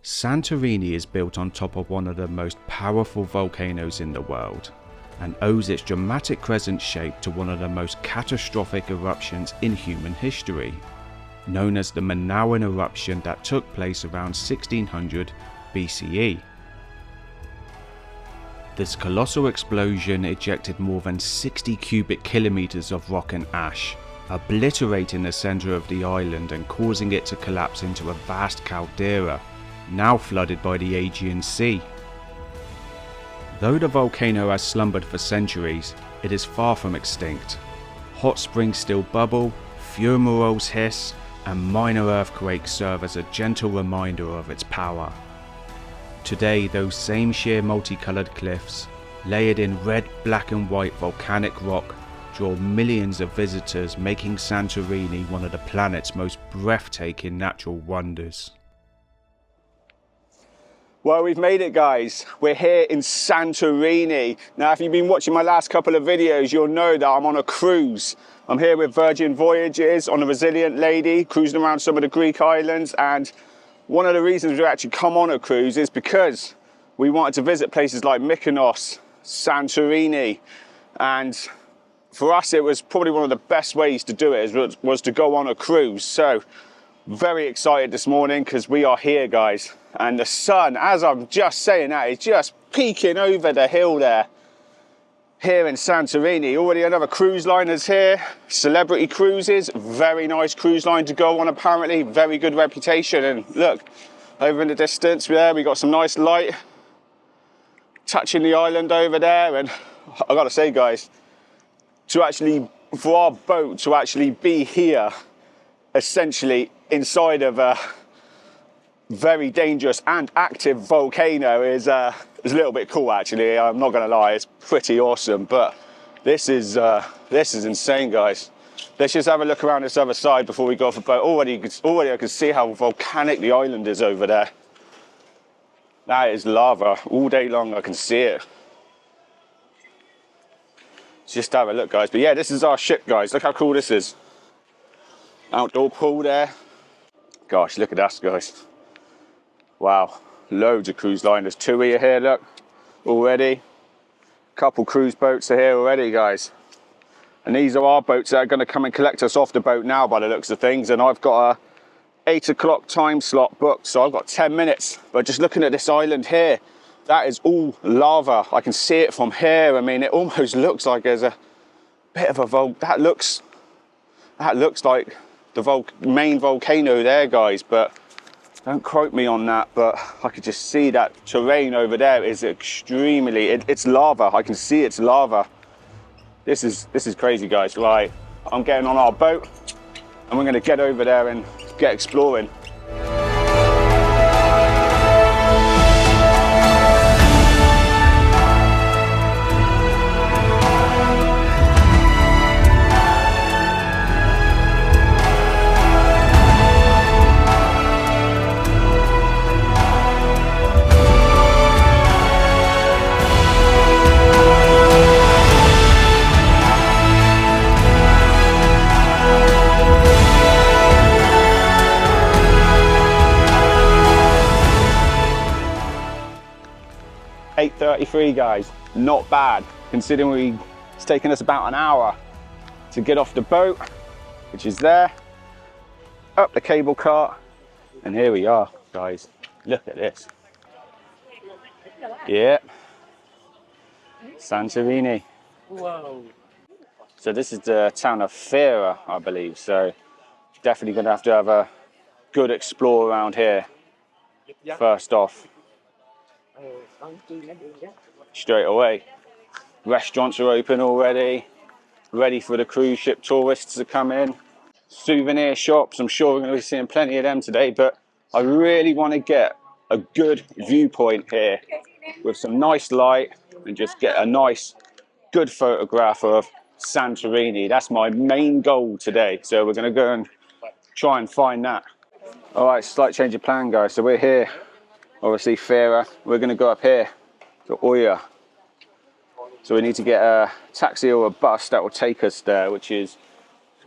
Santorini is built on top of one of the most powerful volcanoes in the world and owes its dramatic crescent shape to one of the most catastrophic eruptions in human history, known as the Minoan eruption that took place around 1600 BCE. This colossal explosion ejected more than 60 cubic kilometres of rock and ash, obliterating the centre of the island and causing it to collapse into a vast caldera, now flooded by the Aegean Sea. Though the volcano has slumbered for centuries, it is far from extinct. Hot springs still bubble, fumaroles hiss, and minor earthquakes serve as a gentle reminder of its power. Today, those same sheer multicoloured cliffs, layered in red, black and white volcanic rock, draw millions of visitors, making Santorini one of the planet's most breathtaking natural wonders. Well, we've made it, guys. We're here in Santorini. Now, if you've been watching my last couple of videos, you'll know that I'm on a cruise. I'm here with Virgin Voyages on a Resilient Lady, cruising around some of the Greek islands. And one of the reasons we actually come on a cruise is because we wanted to visit places like Mykonos, Santorini. And for us, it was probably one of the best ways to do it was to go on a cruise. So, very excited this morning because we are here, guys. And the sun, as I'm just saying that, is just peeking over the hill there. Here in Santorini, already another cruise line is here. Celebrity Cruises, very nice cruise line to go on apparently, very good reputation. And look, over in the distance there, we got some nice light touching the island over there. And I gotta say, guys, for our boat to actually be here, essentially inside of a very dangerous and active volcano is a little bit cool, actually. I'm not gonna lie, it's pretty awesome. But this is insane, guys. Let's just have a look around this other side before we go off a boat. Already I can see how volcanic the island is over there. That is lava all day long. I can see it. Just have a look, guys. But yeah, this is our ship, guys. Look how cool this is. Outdoor pool there. Gosh, look at us, guys. Wow, loads of cruise liners. Two here, look, already. Couple cruise boats are here already, guys. And these are our boats that are going to come and collect us off the boat now, by the looks of things. And I've got a 8 o'clock time slot booked, so I've got 10 minutes. But just looking at this island here, that is all lava. I can see it from here. I mean, it almost looks like there's a bit of a that looks like the main volcano there, guys. But don't quote me on that, but I could just see that terrain over there is extremely, it's lava. I can see it's lava. This is crazy, guys. Right, I'm getting on our boat and we're gonna get over there and get exploring. 8:33, guys, not bad, considering it's taken us about an hour to get off the boat, which is there, up the cable car, and here we are, guys. Look at this. Yeah, Santorini. Whoa. So this is the town of Crete, I believe, so definitely gonna have to have a good explore around here first off. Straight away. Restaurants are open already, ready for the cruise ship tourists to come in. Souvenir shops, I'm sure we're going to be seeing plenty of them today, but I really want to get a good viewpoint here with some nice light and just get a nice, good photograph of Santorini. That's my main goal today, so we're going to go and try and find that. All right, slight change of plan, guys. So we're here, obviously Crete. We're going to go up here to Oya. So we need to get a taxi or a bus that will take us there, which is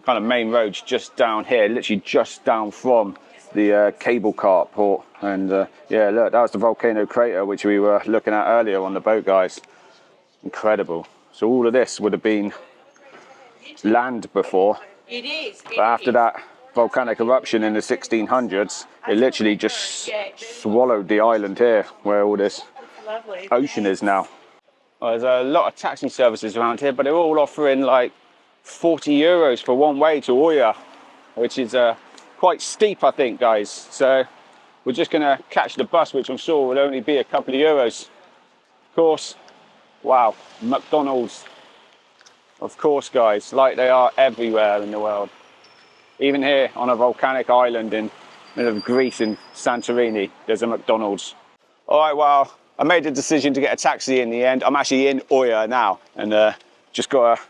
kind of main roads just down here, literally just down from the cable car port. And yeah, look, that was the volcano crater which we were looking at earlier on the boat, guys. Incredible. So all of this would have been land before. It is. But after that volcanic eruption in the 1600s, it literally just swallowed the island here where all this ocean is now. Well, there's a lot of taxi services around here, but they're all offering like 40 euros for one way to Oya, which is quite steep, I think, guys. So we're just going to catch the bus, which I'm sure will only be a couple of euros. Of course, wow, McDonald's. Of course, guys, like they are everywhere in the world. Even here on a volcanic island in the middle of Greece in Santorini, there's a McDonald's. All right, well, I made the decision to get a taxi in the end. I'm actually in Oya now, and just got a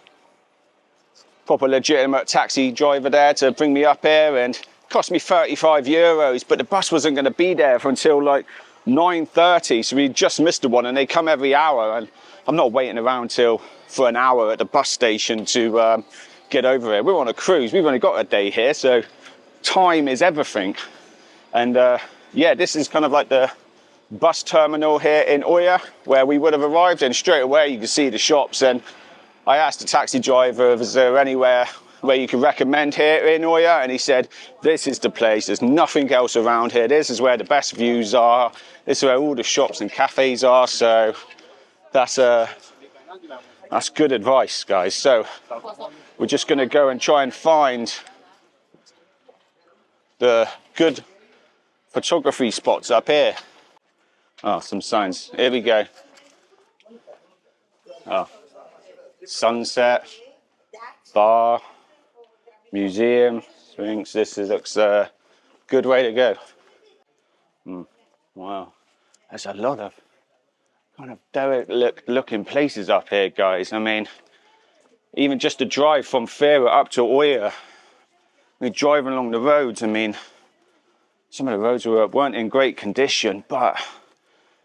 proper legitimate taxi driver there to bring me up here, and it cost me 35 euros, but the bus wasn't going to be there for until like 9:30, so we just missed the one, and they come every hour, and I'm not waiting around for an hour at the bus station to get over here. We're on a cruise, we've only got a day here, so time is everything. And yeah, this is kind of like the bus terminal here in Oya where we would have arrived, and straight away you can see the shops. And I asked the taxi driver, is there anywhere where you could recommend here in Oya, and he said this is the place, there's nothing else around here, this is where the best views are, this is where all the shops and cafes are. So that's good advice, guys. So we're just going to go and try and find the good photography spots up here. Oh, some signs. Here we go. Oh, sunset, bar, museum, Sphinx. This looks a good way to go. Wow, there's a lot of kind of derelict looking places up here, guys. I mean, even just to drive from Fira up to Oya, we're driving along the roads. I mean, some of the roads weren't in great condition, but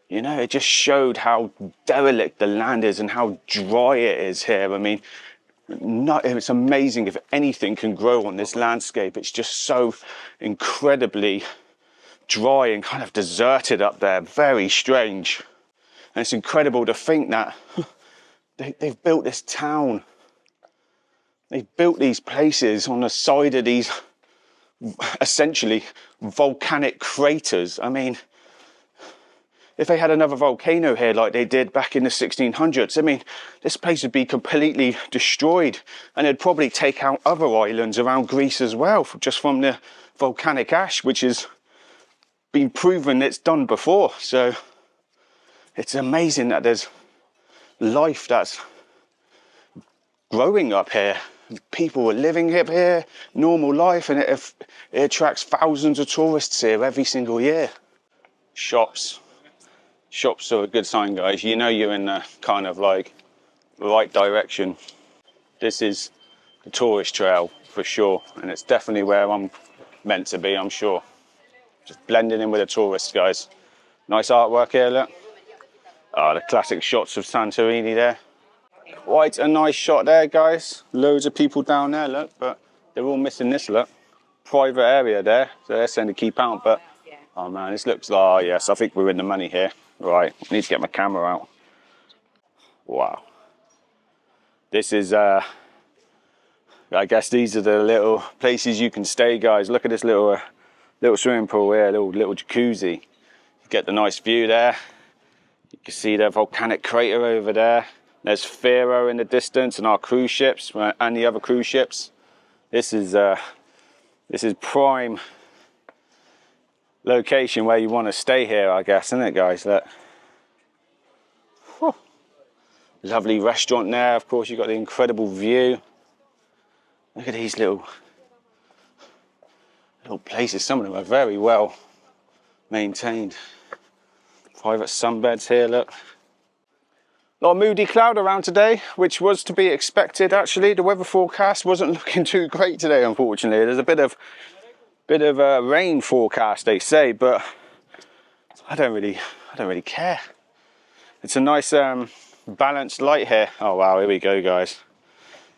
you know, it just showed how derelict the land is and how dry it is here. I mean, it's amazing if anything can grow on this landscape. It's just so incredibly dry and kind of deserted up there. Very strange. And it's incredible to think that they've built this town. They've built these places on the side of these essentially volcanic craters. I mean, if they had another volcano here like they did back in the 1600s, I mean, this place would be completely destroyed, and it'd probably take out other islands around Greece as well, just from the volcanic ash, which has been proven it's done before. So it's amazing that there's life that's growing up here. People are living up here, normal life, and it attracts thousands of tourists here every single year. Shops are a good sign, guys. You know you're in the kind of like right direction. This is the tourist trail for sure, and it's definitely where I'm meant to be, I'm sure. Just blending in with the tourists, guys. Nice artwork here, look. Oh, the classic shots of Santorini there. Quite a nice shot there, guys. Loads of people down there, look, but they're all missing this, look. Private area there, so they're saying to keep out, but oh man, this looks, oh yes, I think we're in the money here. Right, I need to get my camera out. Wow. This is, I guess these are the little places you can stay, guys. Look at this little swimming pool here, little jacuzzi. You get the nice view there. You can see the volcanic crater over there. There's Faro in the distance and our cruise ships and the other cruise ships. This is prime location where you want to stay here, I guess, isn't it, guys? Look. Whew. Lovely restaurant there. Of course, you've got the incredible view. Look at these little places. Some of them are very well maintained. Private sunbeds here, look. A lot of moody cloud around today, which was to be expected. Actually, the weather forecast wasn't looking too great today, unfortunately. There's a bit of rain forecast, they say, but I don't really care. It's a nice balanced light here. Oh wow, here we go, guys.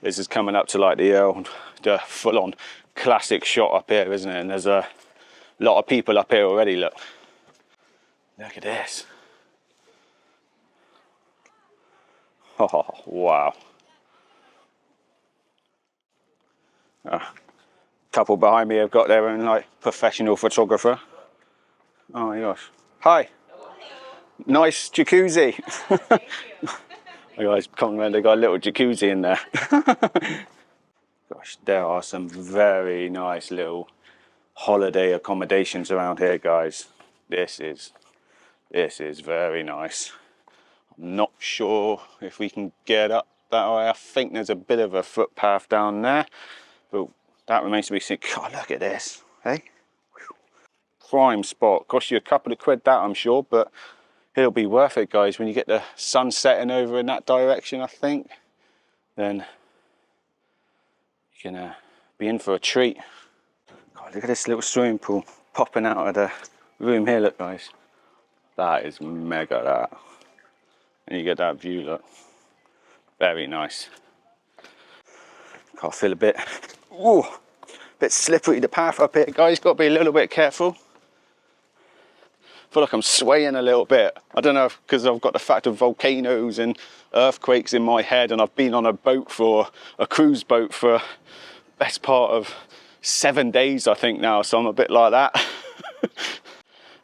This is coming up to like the full-on classic shot up here, isn't it? And there's a A lot of people up here already, look. Look at this. Oh, wow. Couple behind me have got their own like professional photographer. Oh my gosh. Hi. Nice jacuzzi. You guys compliment, they got a little jacuzzi in there. Gosh, there are some very nice little holiday accommodations around here, guys. This is very nice. I'm not sure if we can get up that way. I think there's a bit of a footpath down there, but that remains to be seen. God, look at this, hey? Prime spot. Cost you a couple of quid, that I'm sure, but it'll be worth it, guys. When you get the sun setting over in that direction, I think, then you can be in for a treat. God, look at this little swimming pool popping out of the room here, look, guys. That is mega, that. And you get that view, look. Very nice. I feel a bit, ooh, bit slippery, the path up here, guys. Got to be a little bit careful. I feel like I'm swaying a little bit. I don't know if because I've got the fact of volcanoes and earthquakes in my head, and I've been on a boat a cruise boat for best part of 7 days, I think now, so I'm a bit like that.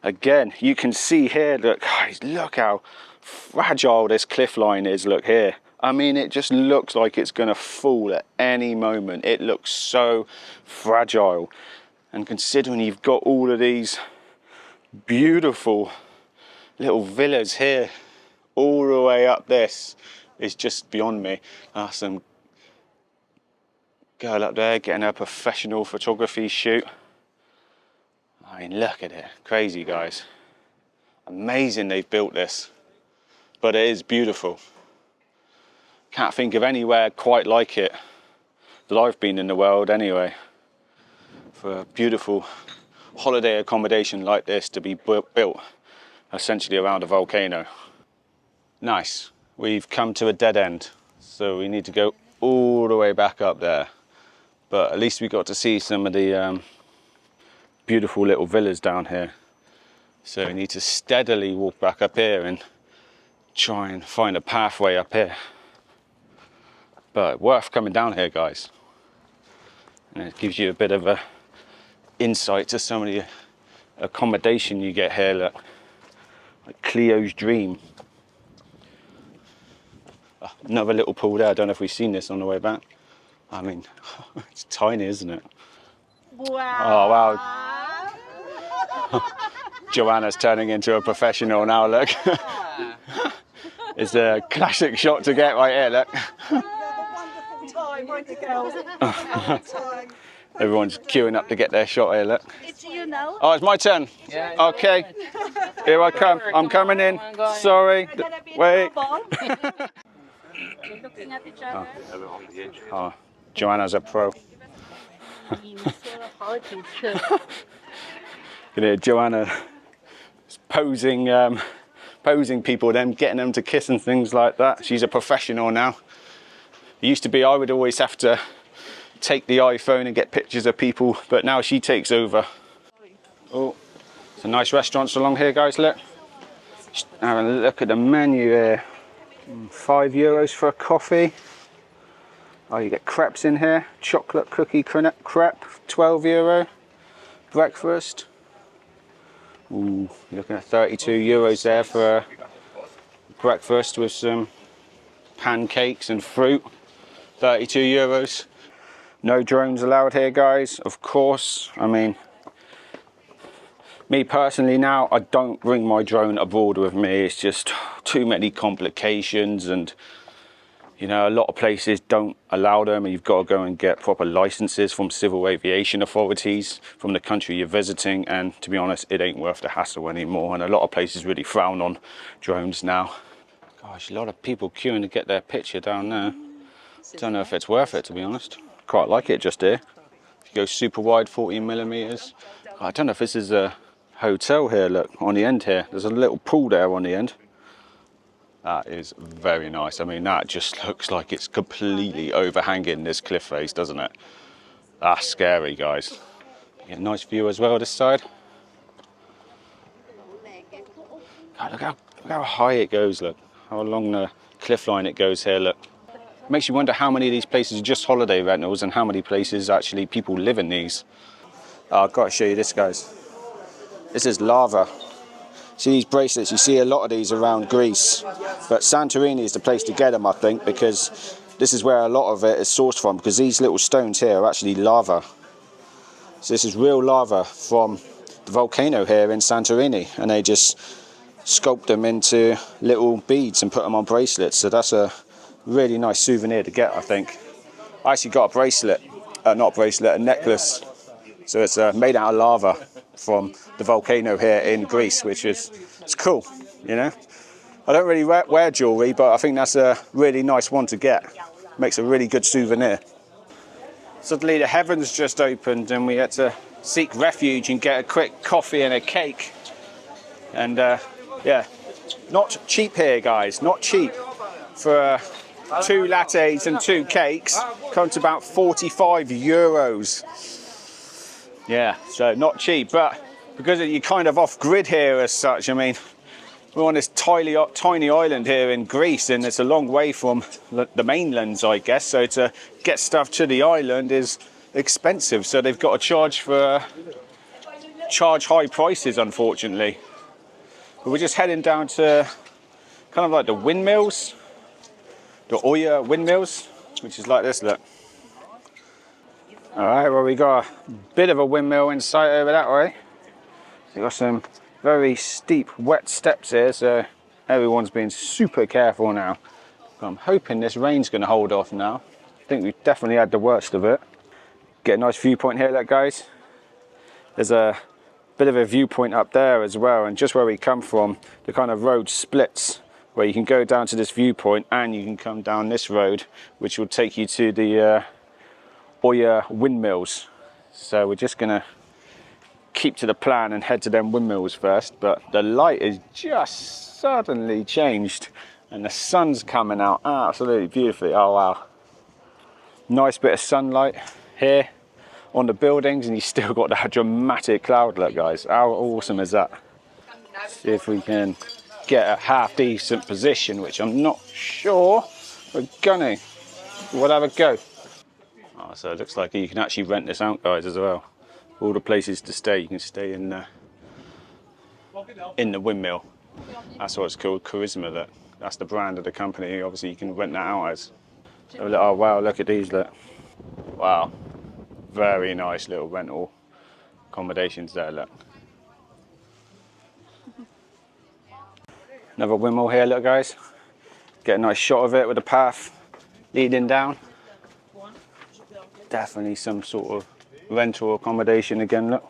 Again, you can see here, look, guys, look how fragile this cliff line is, look here. I mean, it just looks like it's gonna fall at any moment. It looks so fragile. And considering you've got all of these beautiful little villas here all the way up, this is just beyond me. Some girl up there getting a professional photography shoot. I mean, look at it. Crazy, guys. Amazing they've built this, but it is beautiful. Can't think of anywhere quite like it that I've been in the world anyway, for a beautiful holiday accommodation like this to be built essentially around a volcano. Nice. We've come to a dead end, so we need to go all the way back up there, but at least we got to see some of the beautiful little villas down here. So we need to steadily walk back up here and try and find a pathway up here. But worth coming down here, guys. And it gives you a bit of a insight to some of the accommodation you get here. Look, like Cleo's dream. Another little pool there. I don't know if we've seen this on the way back. I mean, it's tiny, isn't it? Wow. Oh, wow. Joanna's turning into a professional now, look. It's a classic shot to get right here, look. Time, won't it, girls? Everyone's queuing up to get their shot here, look. It's you now. Oh, it's my turn. Yeah. Okay, here I come. I'm coming in. Sorry. Wait. We're looking at each other. Oh, Joanna's a pro. You know, Joanna is posing people, then getting them to kiss and things like that. She's a professional now. It used to be I would always have to take the iPhone and get pictures of people, but now she takes over. Oh, some nice restaurants along here, guys, look. Just have a look at the menu here. €5 for a coffee. Oh, you get crepes in here. Chocolate cookie crepe, €12. Breakfast. Ooh, you're looking at €32 there for a breakfast with some pancakes and fruit. €32. No drones allowed here, guys, of course. I mean, me personally now, I don't bring my drone abroad with me. It's just too many complications, and you know, a lot of places don't allow them, and you've got to go and get proper licenses from civil aviation authorities from the country you're visiting, and to be honest, it ain't worth the hassle anymore, and a lot of places really frown on drones now. Gosh, a lot of people queuing to get their picture down there. Don't know if it's worth it, to be honest. Quite like it just here. If you go super wide, 14mm. I don't know if this is a hotel here, look, on the end here. There's a little pool there on the end. That is very nice. I mean, that just looks like it's completely overhanging this cliff face, doesn't it? That's scary, guys. You get a nice view as well this side. God, look how high it goes, look. How along the cliff line it goes here, look. It makes you wonder how many of these places are just holiday rentals and how many places actually people live in these. Oh, I've got to show you this, guys. This is lava. See these bracelets? You see a lot of these around Greece. But Santorini is the place to get them, I think, because this is where a lot of it is sourced from, because these little stones here are actually lava. So this is real lava from the volcano here in Santorini, and they just sculpt them into little beads and put them on bracelets. So that's a really nice souvenir to get, I think. I actually got a bracelet, not a bracelet, a necklace. So it's made out of lava from the volcano here in Greece, which is, it's cool, you know. I don't really wear jewellery, but I think that's a really nice one to get. Makes a really good souvenir. Suddenly the heavens just opened and we had to seek refuge and get a quick coffee and a cake. And yeah, not cheap here, guys, not cheap. For 2 lattes and 2 cakes, comes to about 45 euros. Yeah, so not cheap, but because you're kind of off grid here as such, I mean, we're on this tiny island here in Greece, and it's a long way from the mainlands, I guess. So to get stuff to the island is expensive. So they've got to charge high prices, unfortunately. But we're just heading down to kind of like the windmills, the Oya windmills, which is like this, look. All right, well, we got a bit of a windmill in sight over that way. We've got some very steep, wet steps here, so everyone's being super careful now. I'm hoping this rain's going to hold off now. I think we've definitely had the worst of it. Get a nice viewpoint here, look, guys. There's a bit of a viewpoint up there as well, and just where we come from, the kind of road splits, where you can go down to this viewpoint and you can come down this road, which will take you to the Oya windmills. So we're just gonna keep to the plan and head to them windmills first, but the light is just suddenly changed and the sun's coming out absolutely beautifully. Oh wow, nice bit of sunlight here on the buildings, and you still got that dramatic cloud look, guys. How awesome is that? See if we can get a half decent position, which I'm not sure we're gonna. We'll have a go. Oh, so it looks like you can actually rent this out, guys, as well. All the places to stay, you can stay in the windmill. That's what it's called, Charisma. That's the brand of the company. Obviously, you can rent that out as. So, oh wow, look at these. Look, wow, very nice little rental accommodations there. Look, another windmill here. Look, guys, get a nice shot of it with the path leading down. Definitely some sort of rental accommodation again, look.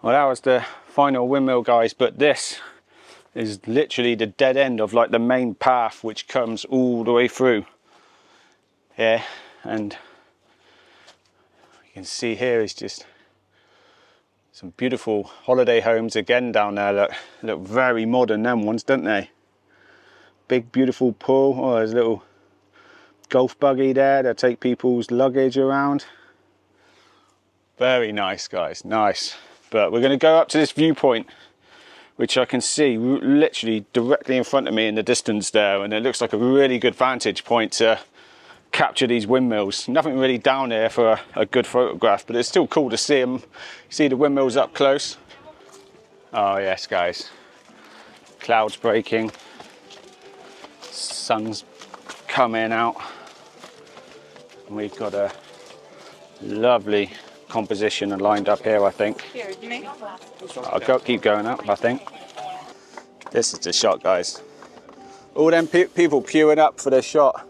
Well, that was the final windmill, guys, but this is literally the dead end of like the main path, which comes all the way through here. And you can see here is just some beautiful holiday homes again down there. Look very modern, them ones, don't they? Big beautiful pool. Oh, there's a little golf buggy there to take people's luggage around. Very nice, guys, nice. But we're going to go up to this viewpoint, which I can see literally directly in front of me in the distance there, and it looks like a really good vantage point to capture these windmills. Nothing really down here for a good photograph, but it's still cool to see them. See the windmills up close. Oh yes, guys, clouds breaking, sun's coming out. We've got a lovely composition lined up here, I think. I'll keep going up, I think. This is the shot, guys. All them people queuing up for the shot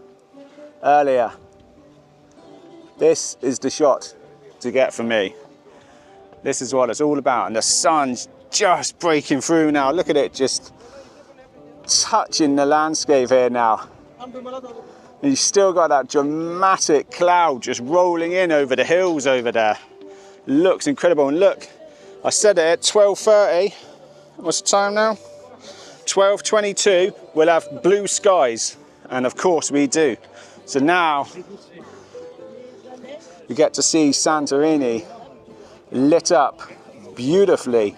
earlier. This is the shot to get for me. This is what it's all about, and the sun's just breaking through now. Look at it, just touching the landscape here now. And you've still got that dramatic cloud just rolling in over the hills over there. Looks incredible. And look, I said it at 12:30. What's the time now? 12:22. We'll have blue skies. And of course we do. So now you get to see Santorini lit up beautifully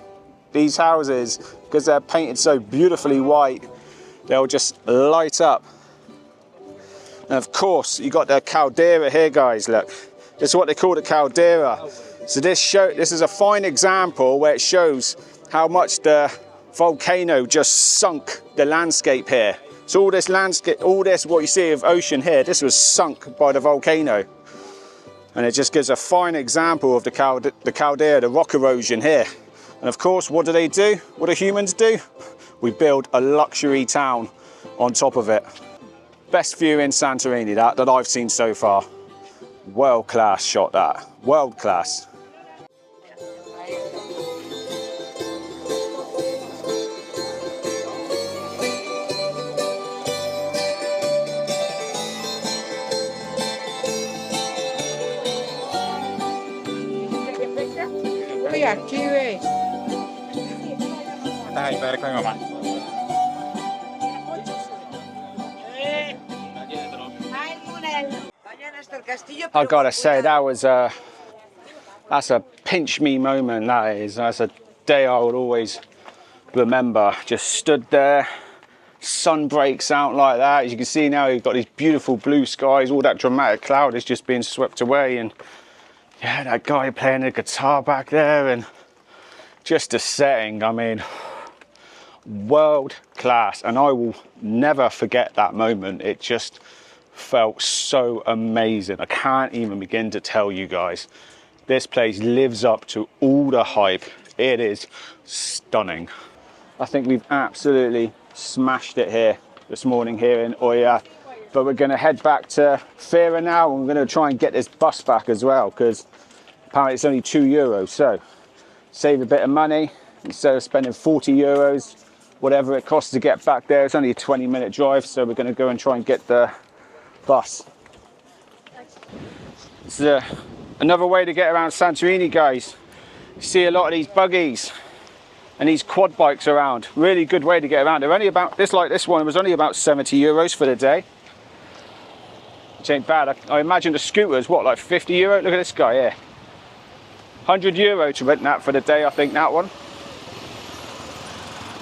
these houses, because they're painted so beautifully white, they'll just light up. And of course, you got the caldera here, guys, look. This is what they call the caldera. So this is a fine example where it shows how much the volcano just sunk the landscape here. So all this landscape, all this what you see of ocean here, this was sunk by the volcano. And it just gives a fine example of the caldera, the rock erosion here. And of course, what do they do? What do humans do? We build a luxury town on top of it. Best view in Santorini that I've seen so far. World class shot that, world class. I gotta say, that was that's a pinch me moment, that is. That's a day I would always remember. Just stood there, sun breaks out like that. As you can see now, you've got these beautiful blue skies, all that dramatic cloud is just being swept away, and yeah, that guy playing the guitar back there, and just a setting, I mean, world class. And I will never forget that moment. It just felt so amazing. I can't even begin to tell you guys. This place lives up to all the hype. It is stunning. I think we've absolutely smashed it here this morning here in Oia. But we're going to head back to Fira now, and we're going to try and get this bus back as well, because apparently it's only €2. So save a bit of money. Instead of spending €40, whatever it costs to get back there, it's only a 20-minute drive. So we're going to go and try and get the bus. It's another way to get around Santorini, guys. You see a lot of these buggies and these quad bikes around. Really good way to get around. They're only about this one was only about €70 for the day, which ain't bad. I imagine the scooters, what, like €50? Look at this guy here, €100 to rent that for the day. I think that one.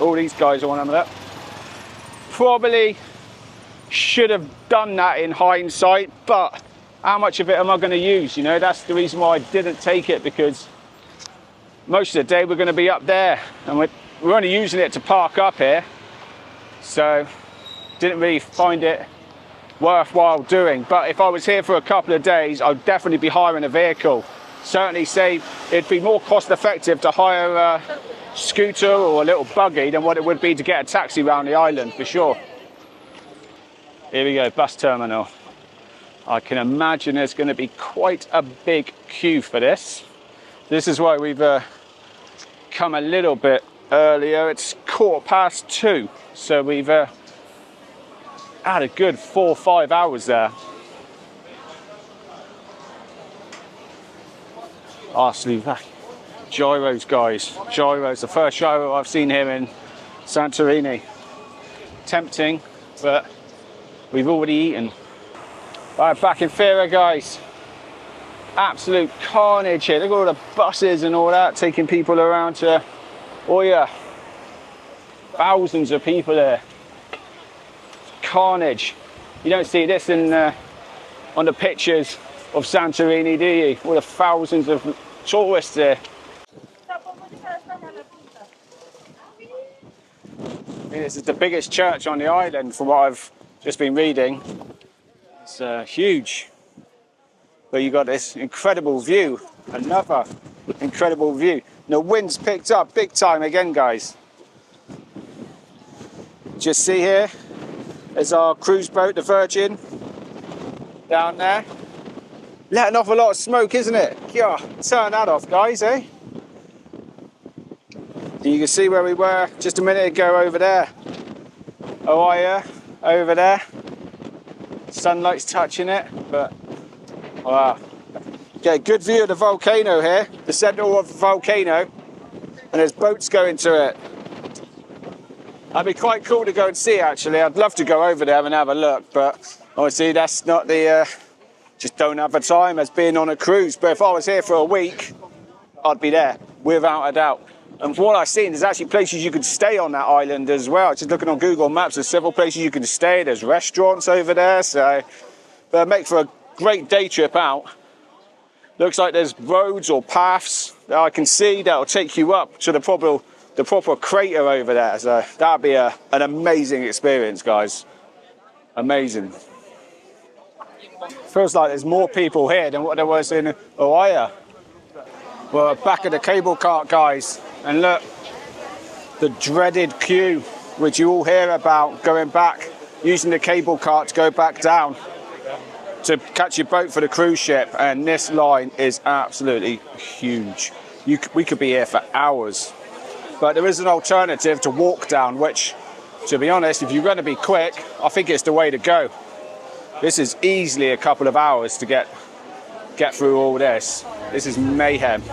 All these guys are on that. Probably should have done that in hindsight, but how much of it am I going to use? You know, that's the reason why I didn't take it, because most of the day we're going to be up there, and we're only using it to park up here, so didn't really find it worthwhile doing. But if I was here for a couple of days, I'd definitely be hiring a vehicle. Certainly say it'd be more cost effective to hire a scooter or a little buggy than what it would be to get a taxi around the island, for sure. Here we go, bus terminal. I can imagine there's going to be quite a big queue for this. This is why we've come a little bit earlier. It's 2:15, so we've had a good 4 or 5 hours there. Sluvac. Gyros, guys. Gyros, the first gyro I've seen here in Santorini. Tempting, but we've already eaten. Right, back in Fira, guys. Absolute carnage here. Look at all the buses and all that, taking people around to Oia. Thousands of people there. Carnage. You don't see this on the pictures of Santorini, do you? All the thousands of tourists there. This is the biggest church on the island from what I've just been reading. It's huge. But you got this incredible view, another incredible view. The wind's picked up big time again, guys. Just see here, there's our cruise boat, the Virgin, down there. Letting off a lot of smoke, isn't it? Yeah, turn that off, guys, eh? You can see where we were just a minute ago over there. Oia, over there. Sunlight's touching it, but wow. Get a good view of the volcano here, the centre of the volcano, and there's boats going to it. That'd be quite cool to go and see, actually. I'd love to go over there and have a look, but obviously that's not the, just don't have the time as being on a cruise. But if I was here for a week, I'd be there, without a doubt. And from what I've seen, there's actually places you can stay on that island as well. Just looking on Google Maps, there's several places you can stay. There's restaurants over there, so they'll make for a great day trip out. Looks like there's roads or paths that I can see that'll take you up to the proper crater over there. So that'll be an amazing experience, guys. Amazing. Feels like there's more people here than what there was in Oahu. We're back at the cable cart, guys, and look, the dreaded queue, which you all hear about, going back, using the cable cart to go back down to catch your boat for the cruise ship, and this line is absolutely huge. We could be here for hours, but there is an alternative to walk down, which, to be honest, if you're going to be quick, I think it's the way to go. This is easily a couple of hours to get through all this. This is mayhem.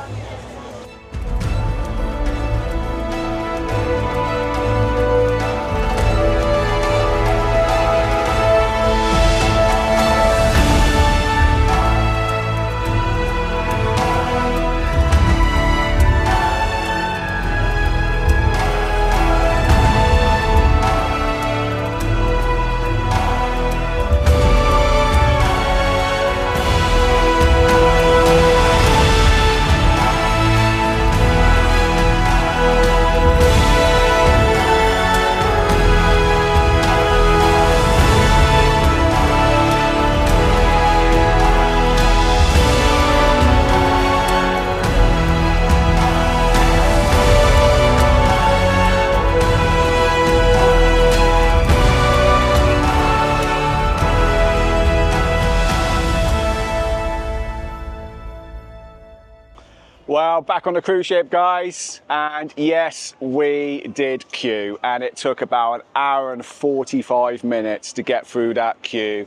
Well, back on the cruise ship, guys, and yes, we did queue, and it took about an hour and 45 minutes to get through that queue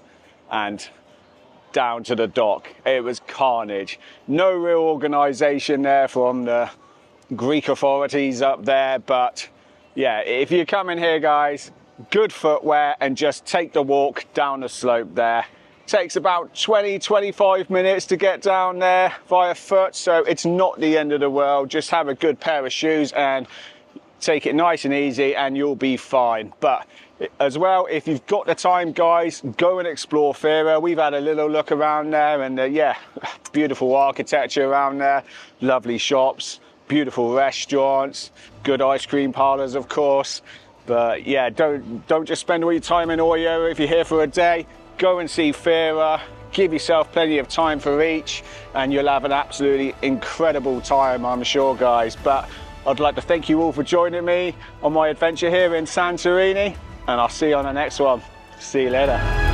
and down to the dock. It was carnage. No real organisation there from the Greek authorities up there, but yeah, if you come in here, guys, good footwear and just take the walk down the slope there. Takes about 20-25 minutes to get down there via foot, so it's not the end of the world. Just have a good pair of shoes and take it nice and easy and you'll be fine. But as well, if you've got the time, guys, go and explore Fira. We've had a little look around there, and yeah, beautiful architecture around there, lovely shops, beautiful restaurants, good ice cream parlors, of course. But yeah, don't just spend all your time in Oahu. If you're here for a day, go and see Fira, give yourself plenty of time for each, and you'll have an absolutely incredible time, I'm sure, guys. But I'd like to thank you all for joining me on my adventure here in Santorini, and I'll see you on the next one. See you later.